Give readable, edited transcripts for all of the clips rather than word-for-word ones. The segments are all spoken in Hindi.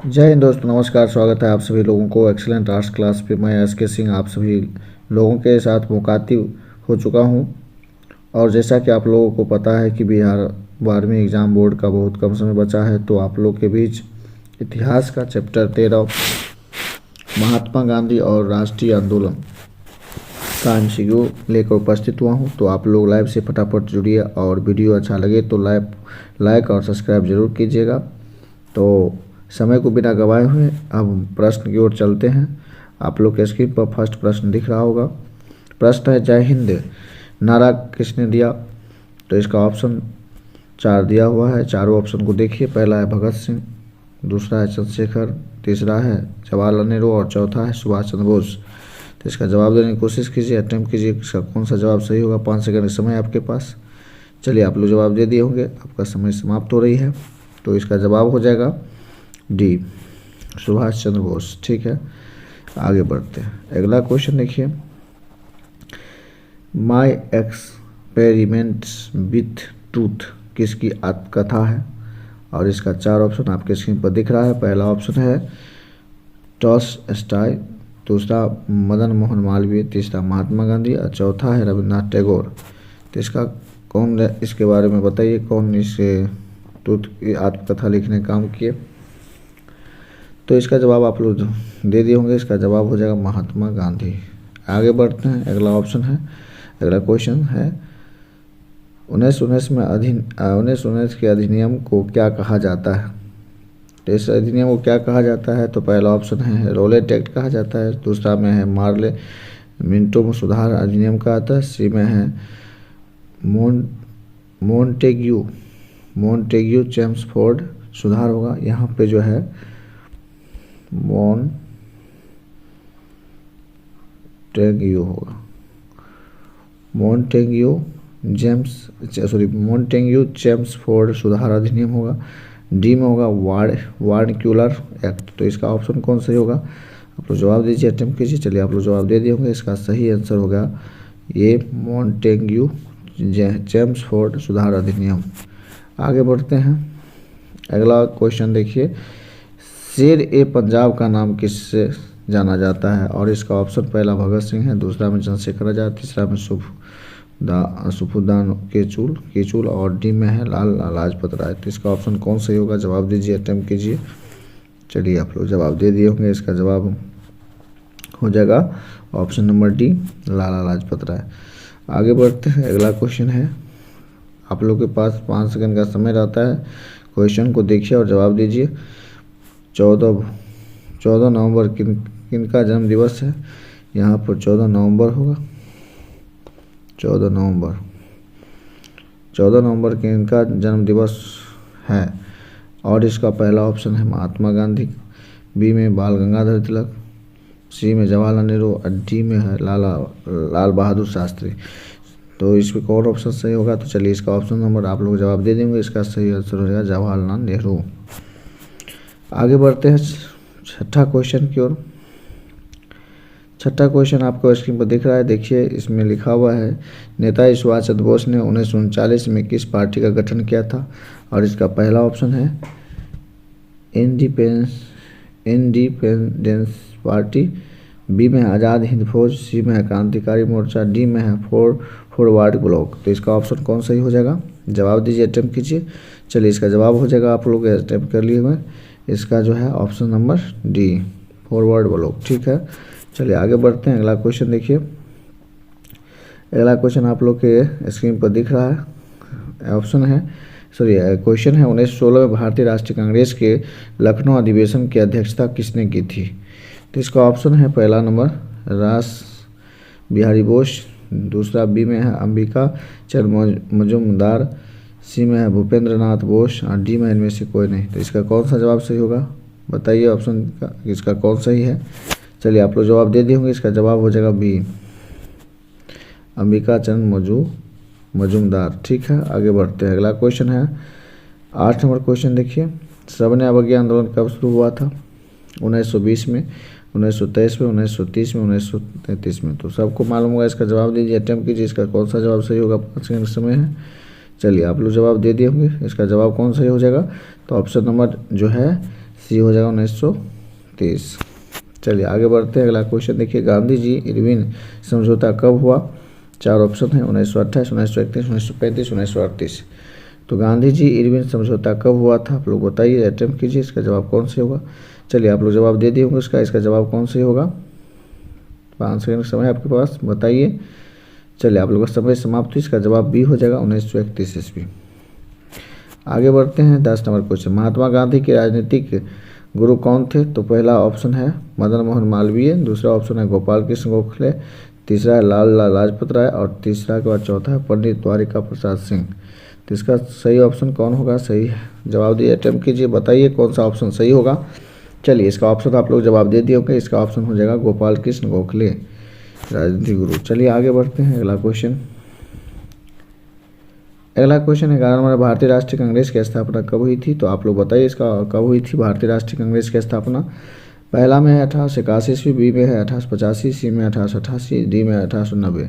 जय हिंद दोस्तों, नमस्कार। स्वागत है आप सभी लोगों को एक्सीलेंट आर्ट्स क्लास पे। मैं एस के सिंह आप सभी लोगों के साथ मुखातिब हो चुका हूं। और जैसा कि आप लोगों को पता है कि बिहार 12वीं एग्ज़ाम बोर्ड का बहुत कम समय बचा है, तो आप लोग के बीच इतिहास का चैप्टर 13 महात्मा गांधी और राष्ट्रीय आंदोलन का एमसीक्यू लेकर उपस्थित हुआ हूं। तो आप लोग लाइव से फटाफट जुड़िए और वीडियो अच्छा लगे तो लाइक और सब्सक्राइब जरूर कीजिएगा। तो समय को बिना गवाए हुए अब प्रश्न की ओर चलते हैं। आप लोग के स्क्रीन पर फर्स्ट प्रश्न दिख रहा होगा। प्रश्न है, जय हिंद नारा किसने दिया? तो इसका ऑप्शन 4 दिया हुआ है। चारों ऑप्शन को देखिए। पहला है भगत सिंह, दूसरा है चंद्रशेखर, तीसरा है जवाहरलाल नेहरू और चौथा है सुभाष चंद्र बोस। तो इसका जवाब देने की कोशिश कीजिए, अटेम्प्ट कीजिए इसका कौन सा जवाब सही होगा। 5 सेकंड का समय आपके पास। चलिए, आप लोग जवाब दे दिए होंगे, आपका समय समाप्त हो रही है। तो इसका जवाब हो जाएगा डी, सुभाष चंद्र बोस। ठीक है, आगे बढ़ते हैं। अगला क्वेश्चन देखिए, माई एक्सपेरिमेंट्स विथ ट्रूथ किसकी आत्मकथा है? और इसका 4 ऑप्शन आपके स्क्रीन पर दिख रहा है। पहला ऑप्शन है टॉल्स्टॉय, दूसरा मदन मोहन मालवीय, तीसरा महात्मा गांधी और चौथा है रविन्द्रनाथ टैगोर। तो इसका कौन, इसके बारे में बताइए, कौन इस ट्रूथ की आत्मकथा लिखने का काम किए? तो इसका जवाब आप लोग दे दिए होंगे, इसका जवाब हो जाएगा महात्मा गांधी। आगे बढ़ते हैं। अगला ऑप्शन है, अगला क्वेश्चन है 1919 के अधिनियम को क्या कहा जाता है? तो इस अधिनियम को क्या कहा जाता है? तो पहला ऑप्शन है रोलेट एक्ट कहा जाता है, दूसरा में है मार्ले मिंटो सुधार अधिनियम कहा जाता है, सी में है मोन्टेग्यू चेम्सफोर्ड सुधार होगा। यहाँ पे जो है मोन्टेग्यू होगा, मोन्टेग्यू चेम्सफोर्ड सुधार अधिनियम होगा। डी में होगा वार्नक्यूलर एक्ट। तो इसका ऑप्शन कौन सही होगा? आप लोग जवाब दीजिए, अटेम्प्ट कीजिए। चलिए, आप लोग जवाब दे दिए होंगे, इसका सही आंसर होगा ये मोन्टेग्यू चेम्सफोर्ड सुधार अधिनियम। आगे बढ़ते हैं। अगला क्वेश्चन देखिए, शेर ए पंजाब का नाम किससे जाना जाता है? और इसका ऑप्शन पहला भगत सिंह है, दूसरा में चंद्रशेखर आजाद, तीसरा में सुफुदान केचुल और डी में है लाल लाजपत राय। तो इसका ऑप्शन कौन सही होगा? जवाब दीजिए, अटेम्प्ट कीजिए। चलिए, आप लोग जवाब दे दिए होंगे, इसका जवाब हो जाएगा option number D, Lala Lajpat Rai. आगे बढ़ते हैं। अगला क्वेश्चन है, आप लोग के पास 5 सेकंड का समय रहता है। क्वेश्चन को देखिए और जवाब दीजिए। 14 नवंबर किन का जन्म दिवस है? यहाँ पर 14 नवंबर होगा। 14 नवंबर किन का जन्म दिवस है? और इसका पहला ऑप्शन है महात्मा गांधी, बी में बाल गंगाधर तिलक, सी में जवाहरलाल नेहरू और डी में है लाल बहादुर शास्त्री। तो इसमें कौन ऑप्शन सही होगा? तो चलिए, इसका ऑप्शन नंबर आप लोग जवाब दे देंगे, इसका सही आंसर हो जाएगा जवाहरलाल नेहरू। आगे बढ़ते हैं छठा क्वेश्चन की ओर। छठा क्वेश्चन आपको स्क्रीन पर दिख रहा है, देखिए। इसमें लिखा हुआ है, नेताजी सुभाष चंद्र बोस ने 1939 में किस पार्टी का गठन किया था? और इसका पहला ऑप्शन है इंडिपेंडेंस पार्टी, बी में है आज़ाद हिंद फौज, सी में है क्रांतिकारी मोर्चा, डी में है फॉरवर्ड ब्लॉक। तो इसका ऑप्शन कौन सही हो जाएगा? जवाब दीजिए, अटेम्प्ट कीजिए। चलिए, इसका जवाब हो जाएगा, आप लोग अटेम्प्ट कर लिए हुए, इसका जो है option number D, forward block. ठीक है, चलिए आगे बढ़ते हैं। अगला क्वेश्चन देखिए। अगला क्वेश्चन आप लोग के स्क्रीन पर दिख रहा है। क्वेश्चन है 1916 में भारतीय राष्ट्रीय कांग्रेस के लखनऊ अधिवेशन की अध्यक्षता किसने की थी? तो इसका ऑप्शन है पहला नंबर रास बिहारी बोस, दूसरा बी में है अंबिका चंद्र मजूमदार, सी में है भूपेंद्र नाथ बोस और डी में इनमें से कोई नहीं। तो इसका कौन सा जवाब सही होगा? बताइए ऑप्शन का, इसका कौन सही है? चलिए, आप लोग जवाब दे दिए होंगे, इसका जवाब हो जाएगा बी, अंबिका चंद्र मजूमदार। ठीक है, आगे बढ़ते हैं। अगला क्वेश्चन है 8 नंबर क्वेश्चन देखिए, सविनय अवज्ञा आंदोलन कब शुरू हुआ था? 1920 में, 1923 में, 1930 में, 1933 में। तो सबको मालूम होगा, इसका जवाब दीजिए, अटेम्प्ट कीजिए। इसका कौन सा जवाब सही होगा? 5 सेकंड समय है। चलिए, आप लोग जवाब दे दिए होंगे, इसका जवाब कौन सही हो जाएगा? तो ऑप्शन नंबर जो है सी हो जाएगा 1930। चलिए आगे बढ़ते हैं। अगला क्वेश्चन देखिए, गांधी जी इरविन समझौता कब हुआ? 4 ऑप्शन है, 1928, 1931, 1935, 1938। तो गांधी जी इरविन समझौता कब हुआ था, आप लोग बताइए, अटेम्प्ट कीजिए, इसका जवाब कौन से होगा। चलिए आप लोग जवाब दे दिए होंगे इसका जवाब कौन से होगा। 5 सेकंड समय आपके पास, बताइए। चलिए आप लोगों का समय समाप्त हुई, इसका जवाब बी हो जाएगा 1931 ईस्वी। आगे बढ़ते हैं। 10 नंबर क्वेश्चन, महात्मा गांधी के राजनीतिक गुरु कौन थे? तो पहला ऑप्शन है मदन मोहन मालवीय, दूसरा ऑप्शन है गोपाल कृष्ण गोखले, तीसरा है लाल लाजपत राय और तीसरा के बाद चौथा है पंडित द्वारिका प्रसाद सिंह। तो इसका सही ऑप्शन कौन होगा? सही जवाब दिए, अटेम्प्ट कीजिए, बताइए कौन सा ऑप्शन सही होगा। चलिए इसका ऑप्शन आप लोग जवाब दे दिए होंगे, इसका ऑप्शन हो जाएगा गोपाल कृष्ण गोखले, राजनीतिक गुरु। चलिए आगे बढ़ते हैं। अगला क्वेश्चन है 11 नंबर, भारतीय राष्ट्रीय कांग्रेस की स्थापना कब हुई थी? तो आप लोग बताइए इसका कब हुई थी भारतीय राष्ट्रीय कांग्रेस की स्थापना। पहला में है 1881 ईस्वी, बी में है 1885, सी में 1888, डी में 1890।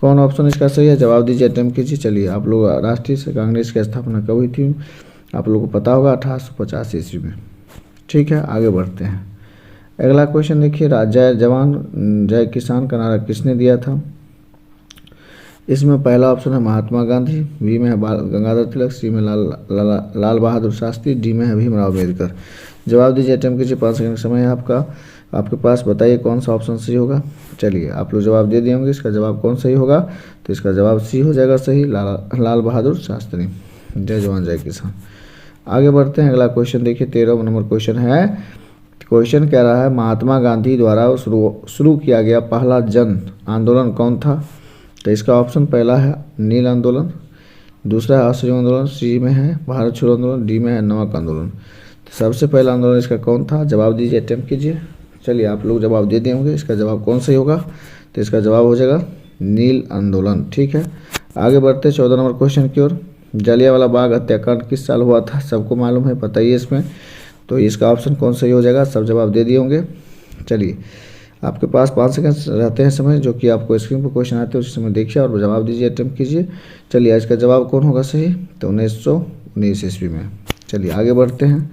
कौन ऑप्शन इसका सही है? जवाब दीजिए, अटेम्प्ट कीजिए। चलिए आप लोग राष्ट्रीय कांग्रेस की स्थापना कब हुई थी, आप लोगों को पता होगा 1885 ईस्वी में। ठीक है, आगे बढ़ते हैं। अगला क्वेश्चन देखिए, जय जवान जय किसान का नारा किसने दिया था? इसमें पहला ऑप्शन है महात्मा गांधी, बी में है बाल गंगाधर तिलक, सी में लाल बहादुर शास्त्री, डी में है भीमराव अम्बेडकर। जवाब दीजिए, अटेम्प्ट कीजिए, 5 सेकंड समय है आपके पास, बताइए कौन सा ऑप्शन सही होगा। चलिए आप लोग जवाब दे दिए होंगे, इसका जवाब कौन सही होगा। तो इसका जवाब सी हो जाएगा सही, लाल बहादुर शास्त्री, जय जवान जय किसान। आगे बढ़ते हैं। अगला क्वेश्चन देखिए, 13 नंबर क्वेश्चन है। क्वेश्चन कह रहा है, महात्मा गांधी द्वारा शुरू किया गया पहला जन आंदोलन कौन था? तो इसका ऑप्शन पहला है नील आंदोलन, दूसरा है असहयोग आंदोलन, सी में है भारत छोड़ो आंदोलन, डी में है नमक आंदोलन। तो सबसे पहला आंदोलन इसका कौन था? जवाब दीजिए, अटेम्प्ट कीजिए। चलिए आप लोग जवाब दे दिए होंगे, इसका जवाब कौन सही होगा। तो इसका जवाब हो जाएगा नील आंदोलन। ठीक है, आगे बढ़ते 14 नंबर क्वेश्चन की ओर। जलियांवाला बाग हत्याकांड किस साल हुआ था? सबको मालूम है, बताइए इसमें। तो इसका ऑप्शन कौन सही हो जाएगा, सब जवाब दे दिए होंगे। चलिए आपके पास 5 सेकंड रहते हैं समय, जो कि आपको स्क्रीन पर क्वेश्चन आते हैं उस समय देखिए और जवाब दीजिए, अटेम्प्ट कीजिए। चलिए इसका जवाब कौन होगा सही? तो 1919 ईस्वी में। चलिए आगे बढ़ते हैं।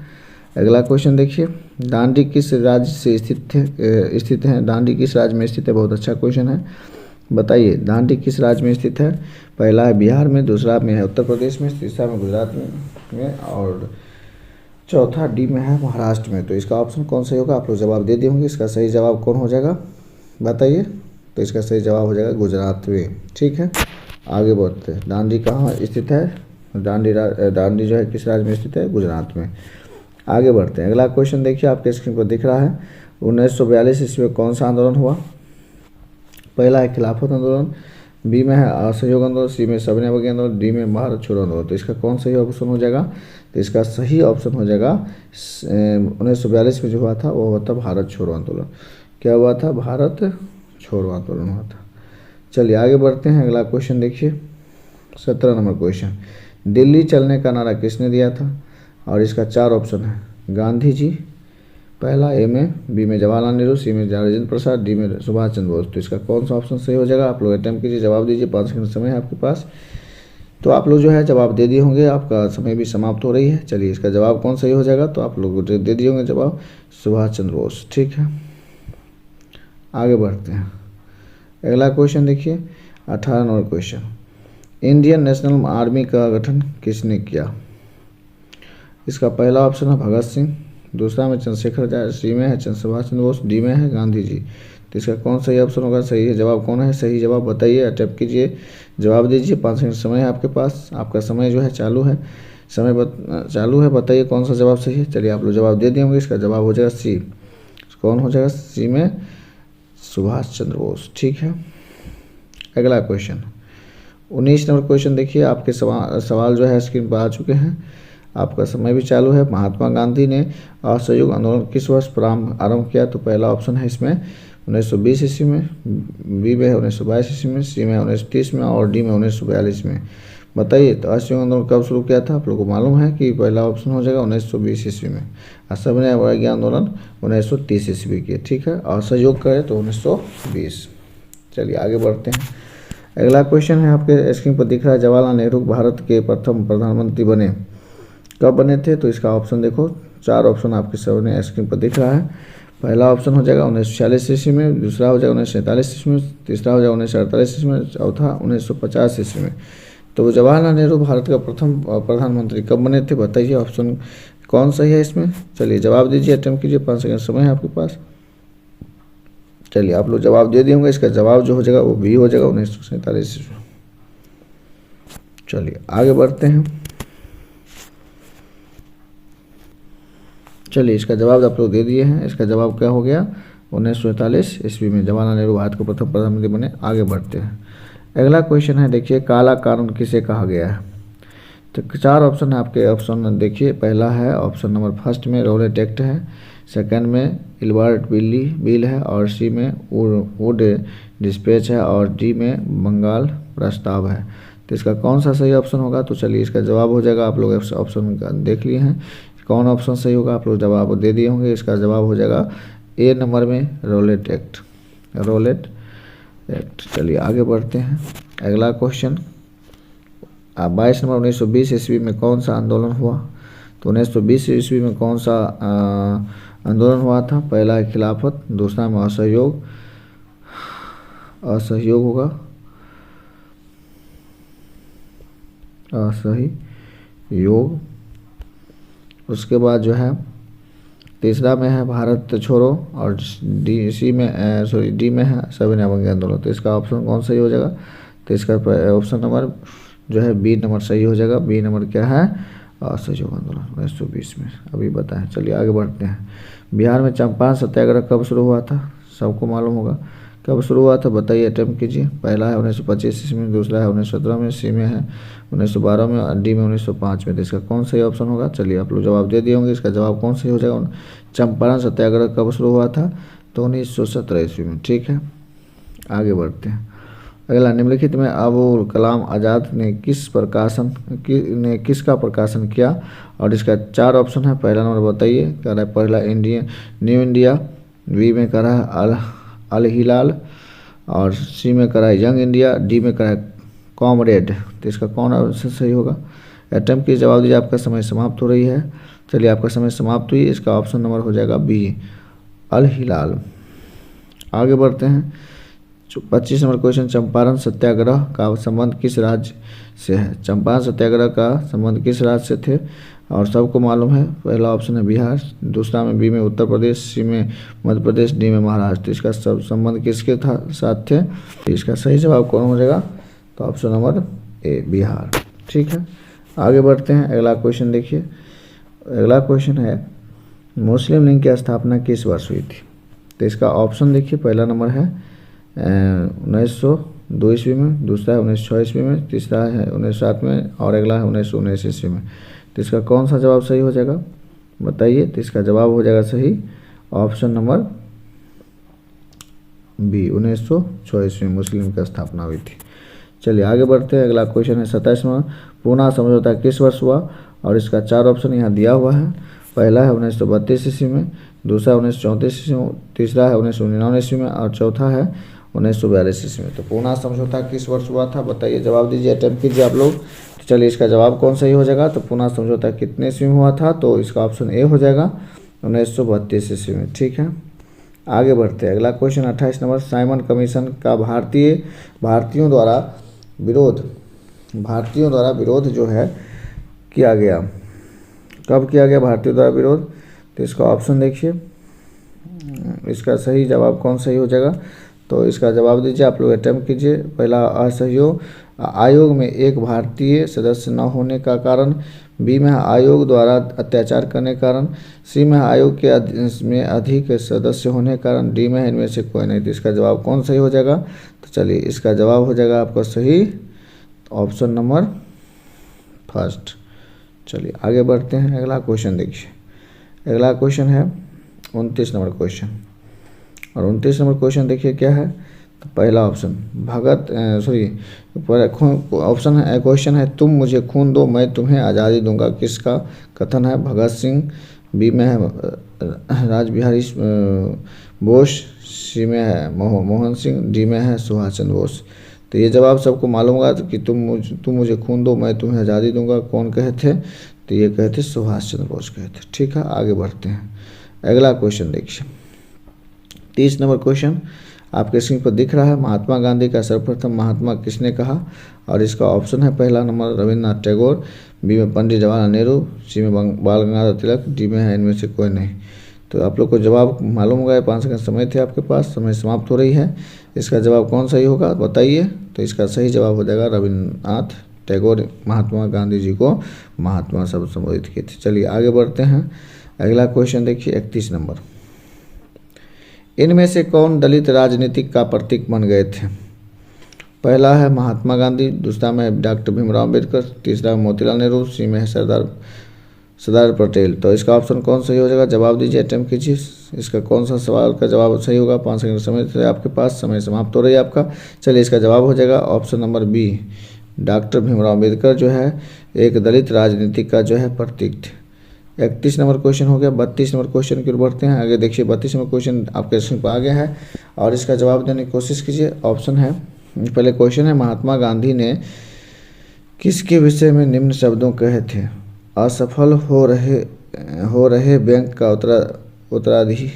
अगला क्वेश्चन देखिए, दांडी किस राज्य से स्थित है? दांडी किस राज्य में स्थित है? बहुत अच्छा क्वेश्चन है, बताइए दांडी किस राज्य में स्थित है। पहला है बिहार में, दूसरा में है उत्तर प्रदेश में, तीसरा में गुजरात में और चौथा डी में है महाराष्ट्र में। तो इसका ऑप्शन कौन सही होगा, आप लोग जवाब दे दिए होंगे, इसका सही जवाब कौन हो जाएगा बताइए। तो इसका सही जवाब हो जाएगा गुजरात में। ठीक है, आगे बढ़ते हैं। दांडी कहाँ स्थित है? दांडी जो है किस राज्य में स्थित है? गुजरात में। आगे बढ़ते हैं। अगला क्वेश्चन देखिए, आपके स्क्रीन पर दिख रहा है। 1942 ईस्वी में कौन सा आंदोलन हुआ? पहला है खिलाफत आंदोलन, बी में है असहयोग आंदोलन, सी में सविनय अवज्ञा आंदोलन, डी में भारत छोड़ो आंदोलन। तो इसका कौन सही ऑप्शन हो जाएगा? तो इसका सही ऑप्शन हो जाएगा 1942 में जो हुआ था वो हुआ था भारत छोड़ो आंदोलन। क्या हुआ था? भारत छोड़ो आंदोलन हुआ था। चलिए आगे बढ़ते हैं। अगला क्वेश्चन देखिए, 17 नंबर क्वेश्चन, दिल्ली चलने का नारा किसने दिया था? और इसका 4 ऑप्शन है। गांधी जी पहला, ए में, बी में जवाहरलाल नेहरू, सी में राजेंद्र प्रसाद, डी में सुभाष चंद्र बोस। तो इसका कौन सा ऑप्शन सही हो जाएगा, आप लोग अटेम्प्ट कीजिए, जवाब दीजिए, 5 सेकंड समय है आपके पास। तो आप लोग जो है जवाब दे दिए होंगे, आपका समय भी समाप्त हो रही है। चलिए इसका जवाब कौन सही हो जाएगा, तो आप लोग दे दिए होंगे जवाब सुभाष चंद्र बोस। ठीक है, आगे बढ़ते हैं। अगला क्वेश्चन देखिए, 18 number question, Indian national army का गठन किसने किया? इसका पहला ऑप्शन है भगत सिंह, दूसरा में चंद्रशेखर आजाद, सी में है सुभाष चंद्र बोस, डी में है गांधी जी। तो इसका कौन सही ऑप्शन होगा? सही है जवाब कौन है? सही जवाब बताइए, अटेम्प्ट कीजिए, जवाब दीजिए, 5 सेकंड समय है आपके पास। आपका समय जो है चालू है, चालू है, बताइए कौन सा जवाब सही है। चलिए आप लोग जवाब दे दिए होंगे, इसका जवाब हो जाएगा सी। कौन हो जाएगा? सी में सुभाष चंद्र बोस। ठीक है, अगला क्वेश्चन 19 नंबर क्वेश्चन देखिए, आपके सवाल जो है स्क्रीन पर आ चुके हैं, आपका समय भी चालू है। महात्मा गांधी ने असहयोग आंदोलन किस वर्ष आरंभ किया? तो पहला ऑप्शन है इसमें 1920 ईस्वी में, बी में है 1922 ईस्वी में, सी में 1930 में और डी में 1942 में। बताइए तो असहयोग आंदोलन कब शुरू किया था? आप लोगों को मालूम है कि पहला ऑप्शन हो जाएगा 1920 ईस्वी में, असहयोग अवज्ञा आंदोलन 1930 ईस्वी की। ठीक है, असहयोग करें तो 1920। चलिए आगे बढ़ते हैं। अगला क्वेश्चन है, आपके स्क्रीन पर दिख रहा है, जवाहरलाल नेहरू भारत के प्रथम प्रधानमंत्री बने, कब बने थे? तो इसका ऑप्शन देखो, 4 ऑप्शन आपके सामने स्क्रीन पर दिख रहा है। पहला ऑप्शन हो जाएगा 1946 ईस्वी में, दूसरा हो जाएगा 1947 ईस्वी में, तीसरा हो जाएगा 1948 ईस्वी में, चौथा 1950 ईस्वी में। तो जवाहरलाल नेहरू भारत का प्रथम प्रधानमंत्री कब बने थे, बताइए ऑप्शन कौन सही है इसमें। चलिए जवाब दीजिए, अटेम्प्ट कीजिए, 5 सेकंड समय है आपके पास। चलिए आप लोग जवाब दे दिए होंगे, इसका जवाब जो हो जाएगा वो बी हो जाएगा, 1947 ईस्वी। चलिए आगे बढ़ते हैं। चलिए इसका जवाब आप लोग दे दिए हैं, इसका जवाब क्या हो गया, 1947 ईस्वी में जवाहरलाल नेहरू भारत के प्रथम प्रधानमंत्री बने। आगे बढ़ते हैं। अगला क्वेश्चन है, देखिए काला कानून किसे कहा गया है। तो 4 ऑप्शन है आपके, ऑप्शन देखिए। पहला है ऑप्शन नंबर फर्स्ट में रॉलेट एक्ट है, सेकंड में इल्बर्ट बिल है, और सी में वुड डिस्पैच है, और डी में बंगाल प्रस्ताव है। तो इसका कौन सा सही ऑप्शन होगा, तो चलिए इसका जवाब हो जाएगा, आप लोग ऑप्शन देख लिए हैं, कौन ऑप्शन सही होगा, आप लोग जवाब दे दिए होंगे। इसका जवाब हो जाएगा ए नंबर में रॉलेट एक्ट। चलिए आगे बढ़ते हैं। अगला क्वेश्चन, 22 नंबर 1920 ईस्वी में कौन सा आंदोलन हुआ। तो 1920 ईस्वी में कौन सा आंदोलन हुआ था। पहला है खिलाफत, दूसरा में असहयोग होगा, असहयोग। उसके बाद जो है तीसरा में है भारत छोड़ो, और डी में है सविनय अवज्ञा आंदोलन। तो इसका ऑप्शन कौन सही हो जाएगा, तो इसका ऑप्शन नंबर जो है बी नंबर सही हो जाएगा। बी नंबर क्या है, असहयोग आंदोलन 1920 में, अभी बताएं। चलिए आगे बढ़ते हैं। बिहार में चंपारण सत्याग्रह कब शुरू हुआ था, सबको मालूम होगा कब शुरू हुआ था, बताइए, अटेम्प्ट कीजिए। पहला है 1925 ईस्वी में, दूसरा है 1917 में, सी में है 1912 में, और डी में 1905 में। तो इसका कौन सही ऑप्शन होगा, चलिए आप लोग जवाब दे दिए होंगे, इसका जवाब कौन सही हो जाएगा। चंपारण सत्याग्रह कब शुरू हुआ था, तो 1917 ईस्वी में। ठीक है आगे बढ़ते हैं। अगला, निम्नलिखित में अबुल कलाम आज़ाद ने किसका प्रकाशन किया, और इसका 4 ऑप्शन है। पहला नंबर बताइए, कह रहा है पहला न्यू इंडिया, बी में कह रहा है अल हिलाल, और सी में कह रहा है यंग इंडिया, डी में कह रहा है कॉमरेड। तो इसका कौन ऑप्शन सही होगा, अटेम्प्ट की जवाब दीजिए, आपका समय समाप्त हो रही है। चलिए आपका समय समाप्त हुई, इसका ऑप्शन नंबर हो जाएगा बी अल हिलाल। आगे बढ़ते हैं। 25 नंबर क्वेश्चन, चंपारण सत्याग्रह का संबंध किस राज्य से है। चंपारण सत्याग्रह का संबंध किस राज्य से थे, और सबको मालूम है। पहला ऑप्शन है बिहार, दूसरा में बी में उत्तर प्रदेश, सी में मध्य प्रदेश, डी में महाराष्ट्र। इसका सब संबंध किसके साथ थे, इसका सही जवाब कौन हो जाएगा, तो ऑप्शन नंबर ए बिहार। ठीक है आगे बढ़ते हैं। अगला क्वेश्चन देखिए। अगला क्वेश्चन है, मुस्लिम लीग की स्थापना किस वर्ष हुई थी। तो इसका ऑप्शन देखिए, पहला नंबर है 1902 ईस्वी में, दूसरा है 1906 ईस्वी में, तीसरा है 1907 में, और अगला है 1919 ईस्वी में। तो इसका कौन सा जवाब सही हो जाएगा, बताइए। तो इसका जवाब हो जाएगा सही ऑप्शन नंबर बी, 1906 ईस्वी में मुस्लिम लीग की स्थापना हुई थी। चलिए आगे बढ़ते हैं। अगला क्वेश्चन है 27वां, पूना समझौता किस वर्ष हुआ, और इसका 4 ऑप्शन यहाँ दिया हुआ है। पहला है 1932 ईस्वी में, दूसरा 1934 ईस्वी में, तीसरा है 1999 ईस्वी में, और चौथा है 1942 ईस्वी में। तो पूना समझौता किस वर्ष हुआ था, बताइए, जवाब दीजिए, अटेम्प्ट कीजिए आप लोग। तो चलिए इसका जवाब कौन सही हो जाएगा, तो पूना समझौता कितने ईस्वी में हुआ था, तो इसका ऑप्शन ए हो जाएगा 1932 ईस्वी में। ठीक है आगे बढ़ते हैं। अगला क्वेश्चन 28 नंबर, साइमन कमीशन का भारतीयों द्वारा विरोध जो है किया गया, कब किया गया भारतीयों द्वारा विरोध। तो इसका ऑप्शन देखिए, इसका सही जवाब कौन सही हो जाएगा, तो इसका जवाब दीजिए, आप लोग अटेम्प्ट कीजिए। पहला असहयोग आयोग में एक भारतीय सदस्य न होने का कारण, बी में आयोग द्वारा अत्याचार करने के कारण, सी में आयोग के में अधिक सदस्य होने के कारण, डी में इनमें से कोई नहीं। तो इसका जवाब कौन सही हो जाएगा, तो चलिए इसका जवाब हो जाएगा आपका सही ऑप्शन नंबर फर्स्ट। चलिए आगे बढ़ते हैं। अगला क्वेश्चन देखिए। अगला क्वेश्चन है 29 नंबर क्वेश्चन, और 29 नंबर क्वेश्चन देखिए क्या है। तो पहला ऑप्शन ऑप्शन है, क्वेश्चन है, तुम मुझे खून दो मैं तुम्हें आज़ादी दूंगा, किसका कथन है। भगत सिंह, बी में है रासबिहारी बोस, सी में है मोहन सिंह, डी में है सुभाष चंद्र बोस। तो ये जवाब सबको मालूम होगा कि तुम मुझे खून दो मैं तुम्हें आज़ादी दूंगा, कौन कहे थे। तो तो ये कहे थे सुभाष चंद्र बोस कहे थे। ठीक है, आगे बढ़ते हैं। अगला क्वेश्चन देखिए, 30 नंबर क्वेश्चन आपके स्क्रीन पर दिख रहा है। महात्मा गांधी का सर्वप्रथम महात्मा किसने कहा? और इसका ऑप्शन है पहला नंबर रविन्द्रनाथ टैगोर, बी में पंडित जवाहरलाल नेहरू, सी में बाल गंगाधर तिलक, डी में है इनमें से कोई नहीं। तो आप लोग को जवाब मालूम होगा, 5 सेकंड समय थे आपके पास, समय समाप्त हो रही है। इसका जवाब कौन सही होगा बताइए। तो इसका सही जवाब हो जाएगा रविन्द्रनाथ टैगोर महात्मा गांधी जी को महात्मा शब्द संबोधित किए थे। चलिए आगे बढ़ते हैं। अगला क्वेश्चन देखिए 31 नंबर, इनमें से कौन दलित राजनीतिक का प्रतीक बन गए थे? पहला है महात्मा गांधी, दूसरा में डॉक्टर भीमराव अम्बेडकर, तीसरा में मोतीलाल नेहरू, सी में है सरदार पटेल। तो इसका ऑप्शन कौन सही हो जाएगा? जवाब दीजिए, अटेम्प्ट कीजिए। इसका कौन सा सवाल का जवाब सही होगा? 5 सेकंड समय है आपके पास, समय समाप्त हो रही है आपका। चलिए इसका जवाब हो जाएगा option number B, doctor Bhimrao Ambedkar जो है एक दलित राजनीतिक का जो है प्रतीक थे। 31 नंबर क्वेश्चन हो गया। 32 नंबर क्वेश्चन की ओर बढ़ते हैं। आगे देखिए 32 नंबर क्वेश्चन आपके स्क्रीन पर आ गया है और इसका जवाब देने की कोशिश कीजिए। ऑप्शन है, पहले क्वेश्चन है महात्मा गांधी ने किसके विषय में निम्न शब्दों कहे थे? असफल हो रहे बैंक का उत्तराधिकीय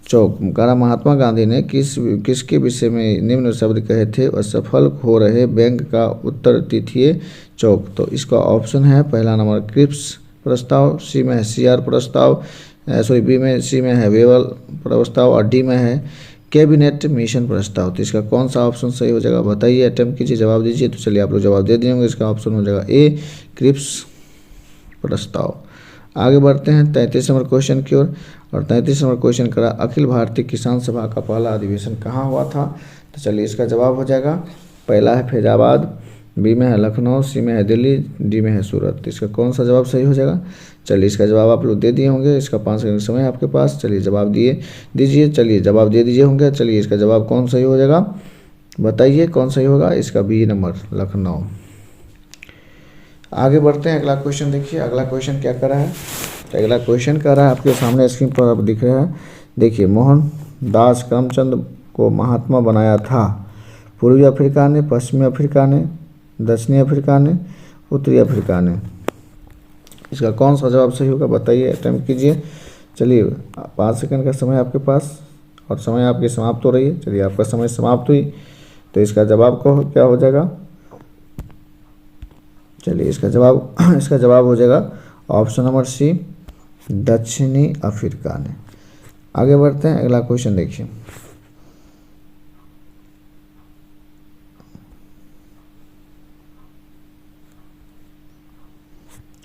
चौक कहा। महात्मा गांधी ने किसके विषय में निम्न शब्द कहे थे? असफल हो रहे बैंक का उत्तराधिकीय चौक। तो इसका ऑप्शन है पहला नंबर क्रिप्स प्रस्ताव, सी में है सीआर प्रस्ताव, सी में है वेवल प्रस्ताव और डी में है कैबिनेट मिशन प्रस्ताव। तो इसका कौन सा ऑप्शन सही हो जाएगा बताइए, अटेम्प्ट कीजिए, जवाब दीजिए। तो चलिए आप लोग जवाब दे दिए। इसका ऑप्शन हो जाएगा ए, क्रिप्स प्रस्ताव। आगे बढ़ते हैं 33 नंबर क्वेश्चन की ओर और 33 नंबर क्वेश्चन करा अखिल भारतीय किसान सभा का पहला अधिवेशन कहाँ हुआ था? तो चलिए इसका जवाब हो जाएगा पहला है फैजाबाद, बी में है लखनऊ, सी में है दिल्ली, डी में है सूरत। तो इसका कौन सा जवाब सही हो जाएगा? चलिए इसका जवाब आप लोग दे दिए होंगे। इसका 5 सेकंड समय है आपके पास। चलिए जवाब दीजिए। चलिए जवाब दे दीजिए होंगे। चलिए इसका जवाब कौन सही हो जाएगा बताइए, कौन सही होगा? इसका बी नंबर लखनऊ। आगे बढ़ते हैं। अगला क्वेश्चन देखिए, अगला क्वेश्चन क्या कर रहा है? तो अगला क्वेश्चन कर रहा है आपके सामने स्क्रीन पर आप दिख रहा है। देखिए, मोहनदास करमचंद को महात्मा बनाया था पूर्वी अफ्रीका ने, पश्चिमी अफ्रीका ने, दक्षिणी अफ्रीका ने, उत्तरी अफ्रीका ने। इसका कौन सा जवाब सही होगा बताइए, अटेम्प्ट कीजिए। चलिए 5 सेकंड का समय आपके पास और समय आपकी समाप्त हो रही है। चलिए आपका समय समाप्त हुई तो इसका जवाब को क्या हो जाएगा? चलिए इसका जवाब हो जाएगा ऑप्शन नंबर सी, दक्षिणी अफ्रीका ने। आगे बढ़ते हैं। अगला क्वेश्चन देखिए,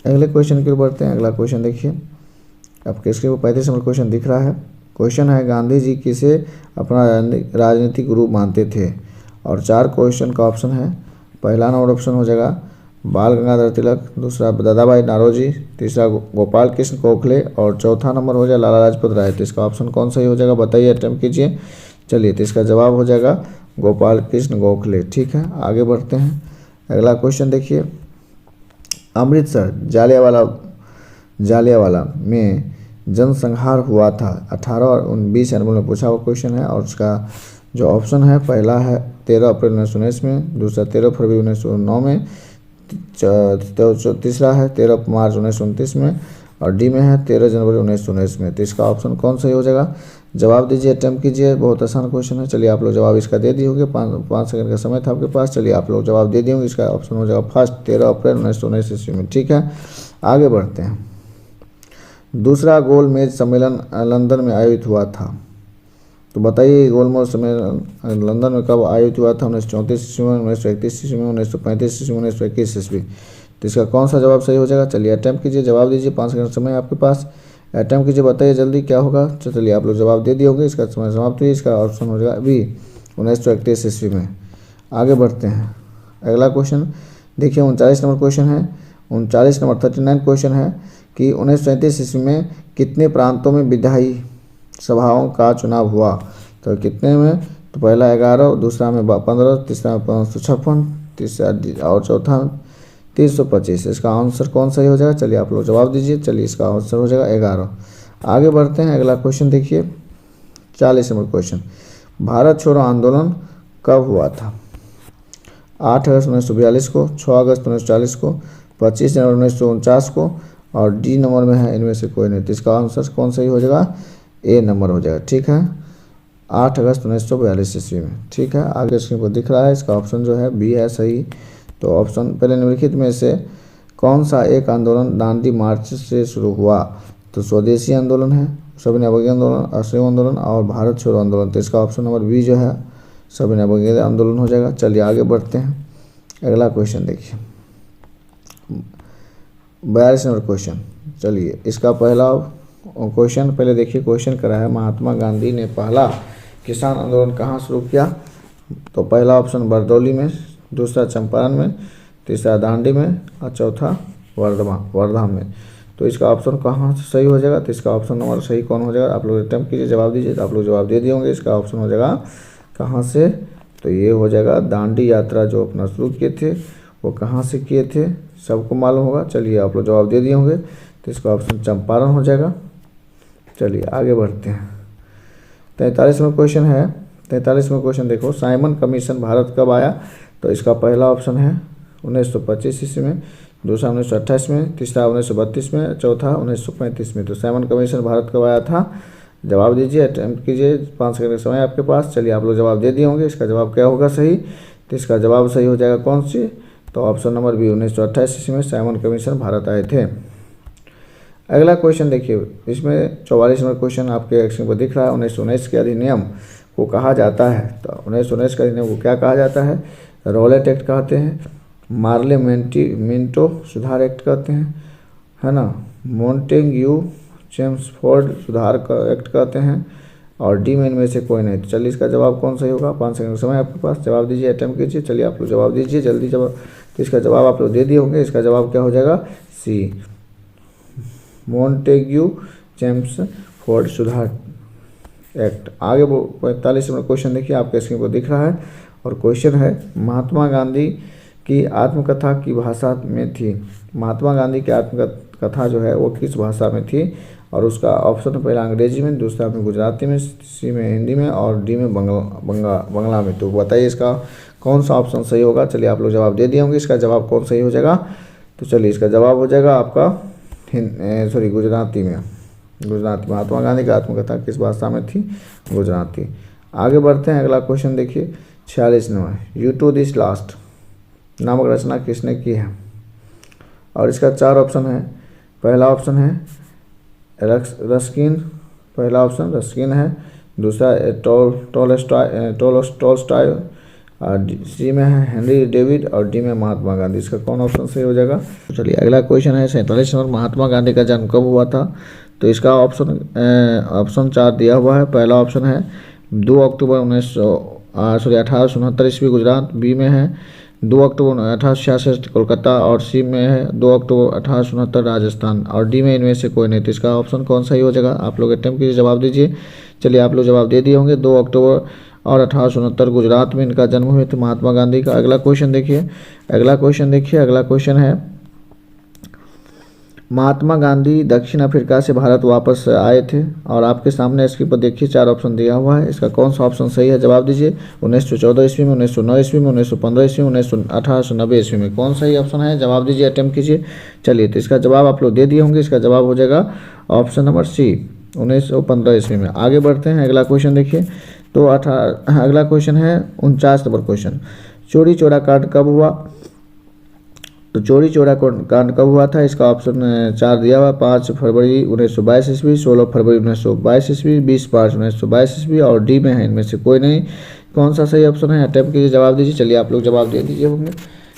अगले क्वेश्चन की ओर बढ़ते हैं। अगला क्वेश्चन देखिए, आपके स्क्रीन पर 35 नंबर क्वेश्चन दिख रहा है। क्वेश्चन है गांधी जी किसे अपना राजनीतिक गुरु मानते थे? और 4 क्वेश्चन का ऑप्शन है। पहला नंबर ऑप्शन हो जाएगा बाल गंगाधर तिलक, दूसरा दादा भाई नौरोजी, तीसरा गोपाल कृष्ण गोखले और चौथा नंबर हो जाएगा लाला लाजपत राय। तो इसका ऑप्शन कौन सही हो जाएगा बताइए, अटेम्प्ट कीजिए। चलिए तो इसका जवाब हो जाएगा गोपाल कृष्ण गोखले। ठीक है, आगे बढ़ते हैं। अगला क्वेश्चन देखिए, अमृतसर जालियांवाला में जनसंहार हुआ था 18 और 19 एनबल में पूछा हुआ क्वेश्चन है। और उसका जो ऑप्शन है पहला है 13 अप्रैल 1919 में, दूसरा 13 फरवरी 1909 में, तीसरा है 13 मार्च 1929 में और डी में है 13 जनवरी 1919 में। तो इसका ऑप्शन कौन सही हो जाएगा? जवाब दीजिए, अटेम्प्ट कीजिए। बहुत आसान क्वेश्चन है। चलिए आप लोग जवाब इसका दे दिए होंगे। 5 सेकंड का समय था आपके पास। चलिए आप लोग जवाब दे दिए होंगे। इसका ऑप्शन हो जाएगा फर्स्ट, 13 अप्रैल 1919 ईस्वी में। ठीक है, आगे बढ़ते हैं। दूसरा गोलमेज सम्मेलन लंदन में आयोजित हुआ था। तो बताइए गोलमेज सम्मेलन लंदन में कब आयोजित हुआ था? 1934 ईस्वी में, 1931 ईस्वी में, 1935 ईस्वी में, 1921 ईस्वी। तो इसका कौन सा जवाब सही हो जाएगा? चलिए अटेम्प्ट कीजिए, जवाब दीजिए। 5 सेकंड समय आपके पास, अटेम्प्ट कीजिए, बताइए जल्दी क्या होगा। तो चलिए आप लोग जवाब दे दिए होंगे। इसका समय समाप्त हुई। इसका ऑप्शन हो जाएगा बी, 1931 ईस्वी में। आगे बढ़ते हैं। अगला क्वेश्चन देखिए 39 नंबर क्वेश्चन है। 39 क्वेश्चन है कि 1937 ईस्वी में कितने प्रांतों में विधायी सभाओं का चुनाव हुआ? तो कितने में? तो पहला 11, दूसरा में 15, तीसरा में 556, तीसरा और चौथा 325। इसका आंसर कौन सही हो जाएगा? चलिए आप लोग जवाब दीजिए। चलिए इसका आंसर हो जाएगा 11। आगे बढ़ते हैं। अगला क्वेश्चन देखिए 40 नंबर क्वेश्चन, भारत छोड़ो आंदोलन कब हुआ था? 8 अगस्त 1942 को, 6 अगस्त 1940 को, 25 जनवरी 1949 को, और डी नंबर में है इनमें से कोई नहीं। तो इसका आंसर कौन सही हो जाएगा? ए नंबर हो जाएगा। ठीक है, 8 अगस्त 1942 ईस्वी में। ठीक है, आगे स्क्रीन पर दिख रहा है, इसका ऑप्शन जो है बी है सही। तो ऑप्शन पहले निम्नलिखित में से कौन सा एक आंदोलन दांडी मार्च से शुरू हुआ? तो स्वदेशी आंदोलन है, सविनय अवज्ञा आंदोलन, असहयोग आंदोलन और भारत छोड़ो आंदोलन। तो इसका ऑप्शन नंबर बी जो है सविनय अवज्ञा आंदोलन हो जाएगा। चलिए आगे बढ़ते हैं, अगला क्वेश्चन देखिए, 42 नंबर क्वेश्चन। चलिए इसका पहला क्वेश्चन पहले देखिए, क्वेश्चन करा है महात्मा गांधी ने पहला किसान आंदोलन कहाँ शुरू किया? तो पहला ऑप्शन बरदौली में, दूसरा चंपारण में, तीसरा दांडी में और चौथा वर्धा में। तो इसका ऑप्शन कहाँ से सही हो जाएगा? तो इसका ऑप्शन नंबर सही कौन हो जाएगा? आप लोग अटेम्प्ट कीजिए, जवाब दीजिए। तो आप लोग जवाब दे दिए होंगे, इसका ऑप्शन हो जाएगा कहाँ से? तो ये हो जाएगा दांडी यात्रा जो अपना शुरू किए थे वो कहाँ से किए थे, सबको मालूम होगा। चलिए आप लोग जवाब दे दिए होंगे, तो इसका ऑप्शन चंपारण हो जाएगा। चलिए आगे बढ़ते हैं, 43वां क्वेश्चन है। 43वां क्वेश्चन देखो, साइमन कमीशन भारत कब आया? तो इसका पहला ऑप्शन है 1925 ईस्वी में, दूसरा 1928 में, तीसरा 1932 में, चौथा 1935 में। तो साइमन कमीशन भारत कब आया था? जवाब दीजिए, अटेम्प्ट कीजिए, 5 सेकंड का समय आपके पास। चलिए आप लोग जवाब दे दिए होंगे, इसका जवाब क्या होगा सही? तो इसका जवाब सही हो जाएगा कौन सी? तो ऑप्शन नंबर बी, 1928 ईस्वी में साइमन कमीशन भारत आए थे। अगला क्वेश्चन देखिए, इसमें 44 नंबर क्वेश्चन आपके स्क्रीन पर दिख रहा है। 1919 के अधिनियम को कहा जाता है? तो 1919 के अधिनियम को क्या कहा जाता है? रॉलेट एक्ट कहते हैं, मार्ले मिंटो सुधार एक्ट कहते हैं, है ना, मोंटेग्यू चेम्सफोर्ड सुधार एक्ट कहते हैं, और डी में इनमें से कोई नहीं। तो चलिए इसका जवाब कौन सही होगा? 5 सेकंड का समय आपके पास, जवाब दीजिए, अटेम्प्ट कीजिए। चलिए आप लोग जवाब दीजिए जल्दी जवाब। तो इसका जवाब आप लोग दे दिए होंगे, इसका जवाब क्या हो जाएगा? सी, मोंटेग्यू चेम्सफोर्ड सुधार एक्ट। आगे वो 45 नंबर क्वेश्चन देखिए, आपके स्क्रीन पर दिख रहा है, और क्वेश्चन है महात्मा गांधी की आत्मकथा की भाषा में थी? महात्मा गांधी की आत्मकथा जो है वो किस भाषा में थी? और उसका ऑप्शन पहला अंग्रेजी में, दूसरा में गुजराती में, सी में हिंदी में और डी में बंगला में। तो बताइए इसका कौन सा ऑप्शन सही होगा? चलिए आप लोग जवाब दे दिए होंगे, इसका जवाब कौन सही हो जाएगा? तो चलिए इसका जवाब हो जाएगा आपका गुजराती में। गुजराती, महात्मा गांधी की आत्मकथा किस भाषा में थी? गुजराती। आगे बढ़ते हैं, अगला क्वेश्चन देखिए, 46 number, unto this last नामक रचना किसने की है? और इसका 4 ऑप्शन है। पहला ऑप्शन है रस्किन, पहला ऑप्शन रस्किन है, दूसरा टोलस्टॉय, सी में है हेनरी डेविड और डी में महात्मा गांधी। इसका कौन ऑप्शन सही हो जाएगा? तो चलिए अगला क्वेश्चन है 47 नंबर, महात्मा गांधी का जन्म कब हुआ था? तो इसका ऑप्शन 4 दिया हुआ है। पहला ऑप्शन है 2 अक्टूबर 1869 ईस्वी गुजरात, बी में है 2 अक्टूबर 1866 कोलकाता, और सी में है 2 अक्टूबर 1869 राजस्थान, और डी में इनमें से कोई नहीं। तो इसका ऑप्शन कौन सही हो जाएगा? आप लोग अटेम्प्ट कीजिए, जवाब दीजिए। चलिए आप लोग जवाब दे दिए होंगे, 2 अक्टूबर और 1869 गुजरात में इनका जन्म हुए थे महात्मा गांधी का। अगला क्वेश्चन देखिए, अगला क्वेश्चन है महात्मा गांधी दक्षिण अफ्रीका से भारत वापस आए थे, और आपके सामने इसके ऊपर देखिए 4 ऑप्शन दिया हुआ है। इसका कौन सा ऑप्शन सही है? जवाब दीजिए। 1914 ईस्वी में, 1909 ईस्वी में, 1915 ईस्वी में, 1890 ईस्वी में, कौन सही ऑप्शन है? जवाब दीजिए, अटेम्प्ट कीजिए। चलिए तो इसका जवाब आप लोग दे दिए होंगे, इसका जवाब हो जाएगा ऑप्शन नंबर सी, 1915 ईस्वी में। आगे बढ़ते हैं, अगला क्वेश्चन देखिए, तो अगला क्वेश्चन है 49 नंबर क्वेश्चन, चोरी चौरा कांड कब हुआ? तो चोरी चौरा कांड कब हुआ था? इसका ऑप्शन 4 दिया हुआ, 5 फरवरी 1922 ईस्वी, 16 फरवरी 1922 ईस्वी, 20 मार्च 1922 ईस्वी, और डी में है इनमें से कोई नहीं। कौन सा सही ऑप्शन है? अटेम्प्ट कीजिए, जवाब दीजिए। चलिए आप लोग जवाब दे दीजिए होंगे,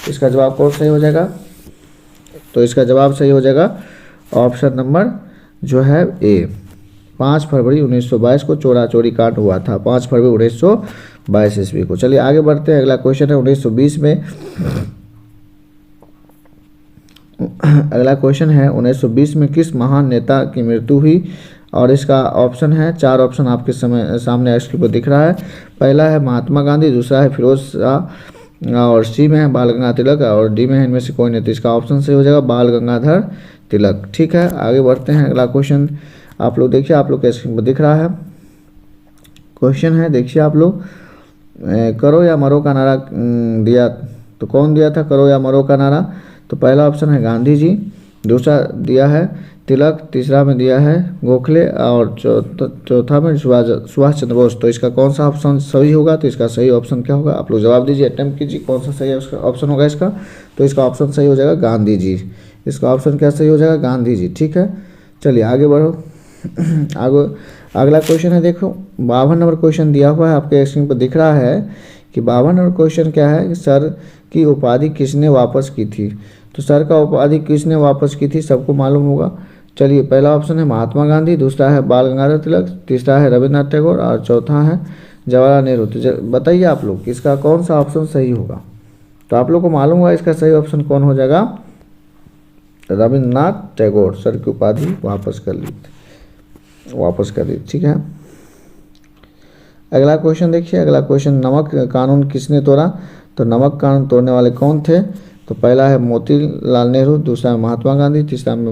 इसका जवाब कौन सही हो जाएगा? तो इसका जवाब सही हो जाएगा ऑप्शन नंबर जो है ए, 5 फरवरी 1922 को चोरी कांड हुआ था, 5 फरवरी 1922 ईस्वी को। चलिए आगे बढ़ते हैं, अगला क्वेश्चन है 1920 में। अगला क्वेश्चन है 1920 में किस महान नेता की मृत्यु हुई? और इसका ऑप्शन है 4 ऑप्शन आपके सामने स्क्रीन पर दिख रहा है। पहला है महात्मा गांधी, दूसरा है फिरोज शाह, और सी में है बाल गंगाधर तिलक, और डी में है इनमें से कोई नहीं। तो इसका ऑप्शन सही हो जाएगा बाल गंगाधर तिलक। ठीक है, आगे बढ़ते हैं, अगला क्वेश्चन आप लोग देखिए, आप लोग के स्क्रीन पर दिख रहा है। क्वेश्चन है, देखिए आप लोग, करो या मरो का नारा दिया, तो कौन दिया था करो या मरो का नारा? तो पहला ऑप्शन है गांधी जी, दूसरा दिया है तिलक, तीसरा में दिया है गोखले और चौथा में सुभाष चंद्र बोस। तो इसका कौन सा ऑप्शन सही होगा? तो इसका सही ऑप्शन क्या होगा? आप लोग जवाब दीजिए, अटेम्प्ट कीजिए, कौन सा सही ऑप्शन होगा इसका? तो इसका ऑप्शन सही हो जाएगा गांधी जी। इसका ऑप्शन क्या सही हो जाएगा? गांधी जी। ठीक है, चलिए आगे बढ़ो। आगे अगला क्वेश्चन है, देखो 52 नंबर क्वेश्चन दिया हुआ है आपके स्क्रीन पर, दिख रहा है कि 52 नंबर क्वेश्चन क्या है कि सर की उपाधि किसने वापस की थी? तो सर का उपाधि किसने वापस की थी, सबको मालूम होगा। चलिए, पहला ऑप्शन है महात्मा गांधी, दूसरा है बाल गंगाधर तिलक, तीसरा है रविन्द्रनाथ टैगोर और चौथा है जवाहरलाल नेहरू। तो बताइए आप लोग कि इसका कौन सा ऑप्शन सही होगा? तो आप लोग को मालूम होगा इसका सही ऑप्शन कौन हो जाएगा? रविन्द्रनाथ टैगोर सर की उपाधि वापस कर दी। ठीक है, अगला क्वेश्चन देखिए। अगला क्वेश्चन, नमक कानून किसने तोड़ा? तो नमक कानून तोड़ने वाले कौन थे? तो पहला है मोतीलाल नेहरू, दूसरा है महात्मा गांधी, तीसरा में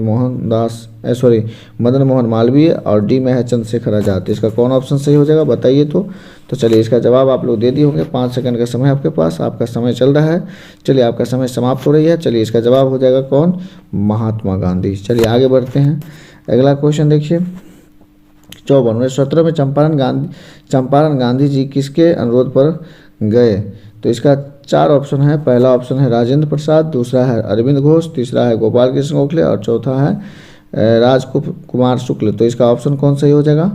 मदन मोहन मालवीय और डी में है चंद्रशेखर आजाद। इसका कौन ऑप्शन सही हो जाएगा बताइए। तो चलिए इसका जवाब आप लोग दे दिए होंगे। 5 सेकंड का समय आपके पास, आपका समय चल रहा है। चलिए आपका समय समाप्त हो रही है। चलिए इसका जवाब हो जाएगा कौन? महात्मा गांधी। चलिए आगे बढ़ते हैं। अगला क्वेश्चन देखिए 54, 1917 में चंपारण गांधी जी किसके अनुरोध पर गए? तो इसका 4 ऑप्शन है। पहला ऑप्शन है राजेंद्र प्रसाद, दूसरा है अरविंद घोष, तीसरा है गोपाल कृष्ण गोखले और चौथा है राजकुमार शुक्ल। तो इसका ऑप्शन कौन सही हो जाएगा?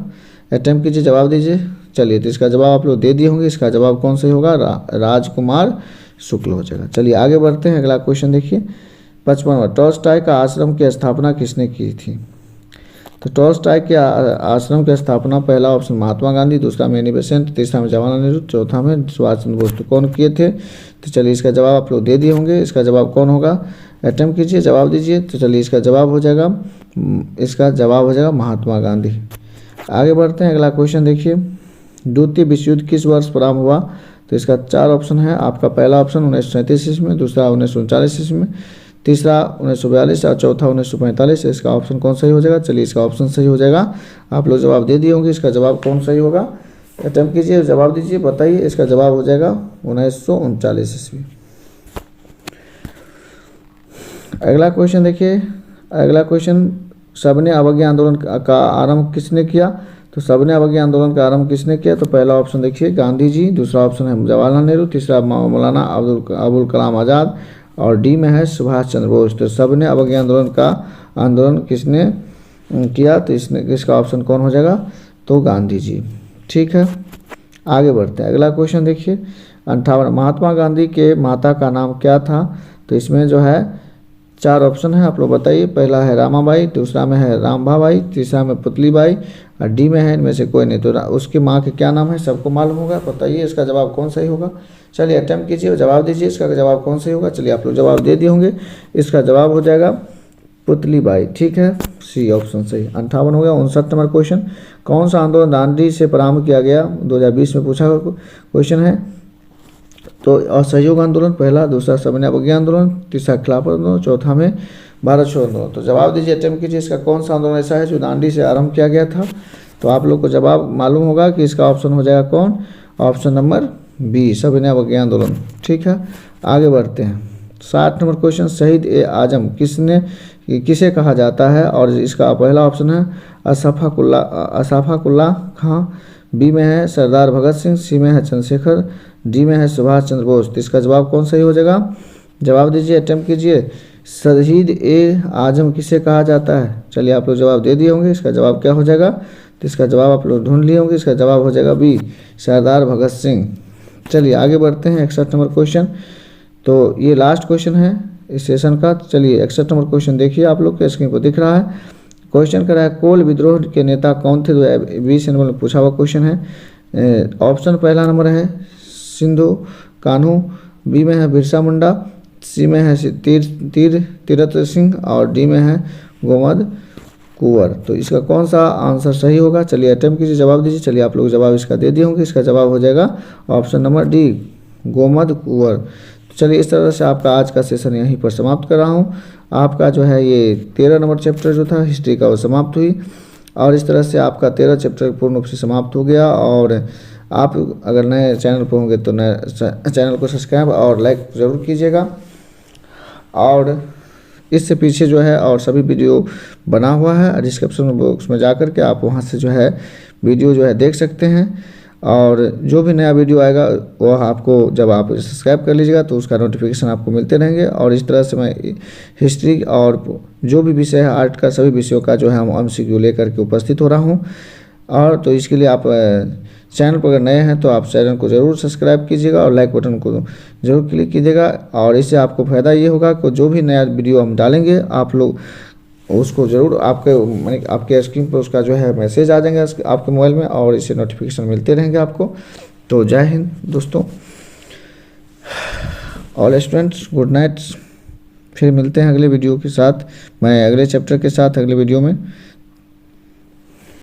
अटेम्प्ट कीजिए, जवाब दीजिए। चलिए, तो इसका जवाब आप लोग दे दिए होंगे। इसका जवाब कौन सही होगा? राजकुमार शुक्ल हो जाएगा। चलिए आगे बढ़ते हैं। अगला क्वेश्चन देखिए 55वां, टॉल्स्टॉय का आश्रम की स्थापना किसने की थी? तो टॉल्स्टॉय के आश्रम की स्थापना पहला ऑप्शन महात्मा गांधी, दूसरा में एनी बेसेंट, तीसरा में जवाहरलाल नेहरू, चौथा में सुभाष चंद्र बोस। तो कौन किए थे? तो चलिए इसका जवाब आप लोग दे दिए होंगे। इसका जवाब कौन होगा? अटेम्प्ट कीजिए, जवाब दीजिए। तो चलिए इसका जवाब हो जाएगा महात्मा गांधी। आगे बढ़ते हैं। अगला क्वेश्चन देखिए, द्वितीय विश्व युद्ध किस वर्ष प्रारंभ हुआ? तो इसका 4 ऑप्शन है आपका। पहला ऑप्शन 1937 ईस्वी में, दूसरा 1939 ईस्वी में, तीसरा 1942 और चौथा 1945। इसका ऑप्शन कौन सही हो जाएगा? चलिए इसका ऑप्शन सही हो जाएगा। आप लोग जवाब दे दिए होंगे। इसका जवाब कौन सही होगा? अटेम्प्ट कीजिए, जवाब दीजिए, बताइए। इसका जवाब हो जाएगा 1939 ईस्वी। अगला क्वेश्चन देखिए। अगला क्वेश्चन, सबने अवज्ञा आंदोलन का आरंभ किसने किया? तो सबने अवज्ञा आंदोलन का आरंभ किसने किया? तो पहला ऑप्शन देखिए गांधी जी, दूसरा ऑप्शन है जवाहरलाल नेहरू, तीसरा मौलाना अबुल कलाम आज़ाद और डी में है सुभाष चंद्र बोस। तो सबने अवज्ञा आंदोलन किसने किया? तो इसका ऑप्शन कौन हो जाएगा? तो गांधी जी। ठीक है, आगे बढ़ते हैं। अगला क्वेश्चन देखिए 58, महात्मा गांधी के माता का नाम क्या था? तो इसमें जो है 4 ऑप्शन है, आप लोग बताइए। पहला है रामाबाई, दूसरा में है रामभाबाई, तीसरा में पुतलीबाई और डी में है इनमें से कोई नहीं। तो उसकी माँ के क्या नाम है, सबको मालूम होगा। बताइए इसका जवाब कौन सही होगा? चलिए अटेम्प्ट कीजिए, जवाब दीजिए। इसका जवाब कौन सही होगा? चलिए आप लोग जवाब दे दिए होंगे। इसका जवाब हो जाएगा पुतलीबाई। ठीक है, सी ऑप्शन सही। 58 हो गया। 59 नंबर क्वेश्चन, कौन सा आंदोलन दांडी से प्रारंभ किया गया? 2020 में पूछा क्वेश्चन है। तो असहयोग आंदोलन पहला, दूसरा सबने अवज्ञा आंदोलन, तीसरा खिलाफत आंदोलन, चौथा में भारत छोड़ो आंदोलन। तो जवाब दीजिए, अटेम्प्ट कीजिए। इसका कौन सा आंदोलन ऐसा है जो दांडी से आरंभ किया गया था? तो आप लोग को जवाब मालूम होगा कि इसका ऑप्शन हो जाएगा कौन? ऑप्शन नंबर बी, सबने अवज्ञा आंदोलन। ठीक है, आगे बढ़ते हैं। 60 नंबर क्वेश्चन, शहीद ए आजम किसे कहा जाता है? और इसका पहला ऑप्शन है अशफाकुल्ला खां, बी में है सरदार भगत सिंह, सी में है चंद्रशेखर, डी में है सुभाष चंद्र बोस। तो इसका जवाब कौन सही हो जाएगा? जवाब दीजिए, अटेम्प्ट कीजिए। शहीद ए आजम किसे कहा जाता है? चलिए आप लोग जवाब दे दिए होंगे। इसका जवाब क्या हो जाएगा? तो इसका जवाब आप लोग ढूंढ लिए होंगे। इसका जवाब हो जाएगा बी, सरदार भगत सिंह। चलिए आगे बढ़ते हैं। 61 नंबर क्वेश्चन, तो ये लास्ट क्वेश्चन है इस सेशन का। चलिए 61 नंबर क्वेश्चन देखिए, आप लोग के स्क्रीन पर दिख रहा है। क्वेश्चन कर रहा है कोल विद्रोह के नेता कौन थे? 20 नंबर में पूछा हुआ क्वेश्चन है। ऑप्शन पहला नंबर है सिंधु कान्हू, बी में है बिरसा मुंडा, सी में है तीरथ सिंह और डी में है गोमद कुंवर। तो इसका कौन सा आंसर सही होगा? चलिए अटेम्प्ट कीजिए, जवाब दीजिए। चलिए आप लोग जवाब इसका दे दिए होंगे। इसका जवाब हो जाएगा ऑप्शन नंबर डी, गोमद कुंवर। तो चलिए इस तरह से आपका आज का सेशन यहीं पर समाप्त कर रहा हूँ। आपका जो है ये 13 नंबर चैप्टर जो था हिस्ट्री का वो समाप्त हुई। और इस तरह से आपका 13 चैप्टर पूर्ण रूप से समाप्त हो गया। और आप अगर नए चैनल पर होंगे तो नए चैनल को सब्सक्राइब और लाइक ज़रूर कीजिएगा। और इससे पीछे जो है और सभी वीडियो बना हुआ है, डिस्क्रिप्शन बॉक्स में जा कर के आप वहां से जो है वीडियो जो है देख सकते हैं। और जो भी नया वीडियो आएगा वह आपको जब आप सब्सक्राइब कर लीजिएगा तो उसका नोटिफिकेशन आपको मिलते रहेंगे। और इस तरह से मैं हिस्ट्री और जो भी विषय है आर्ट का सभी विषयों का जो है हम MCQ लेकर के उपस्थित हो रहा हूँ। और तो इसके लिए आप चैनल पर अगर नए हैं तो आप चैनल को ज़रूर सब्सक्राइब कीजिएगा और लाइक बटन को ज़रूर क्लिक कीजिएगा। और इससे आपको फ़ायदा ये होगा कि जो भी नया वीडियो हम डालेंगे आप लोग उसको ज़रूर आपके स्क्रीन पर उसका जो है मैसेज आ जाएगा आपके मोबाइल में, और इससे नोटिफिकेशन मिलते रहेंगे आपको। तो जय हिंद दोस्तों, ऑल स्टूडेंट्स गुड नाइट। फिर मिलते हैं अगले वीडियो के साथ, मैं अगले चैप्टर के साथ अगले वीडियो में।